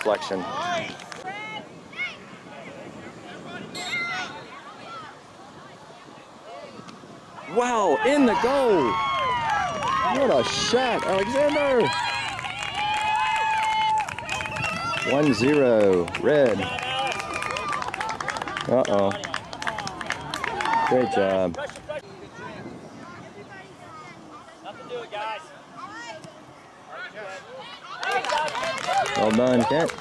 deflection. Wow, in the goal! What a shot, Alexander! 1-0, red. Uh-oh. Great job. Well done, Kent.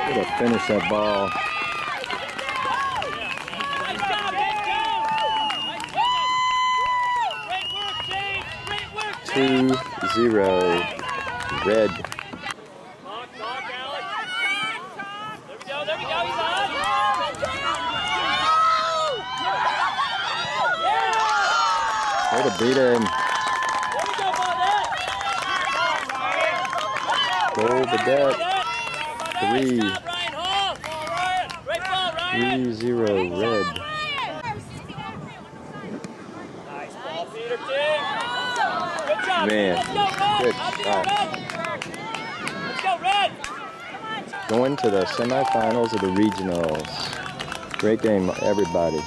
Way to finish that ball. 2-0, red. Way to beat him. Goal Vedette. 3-0, red. Man, good shot. Going to the semifinals of the regionals. Great game, everybody.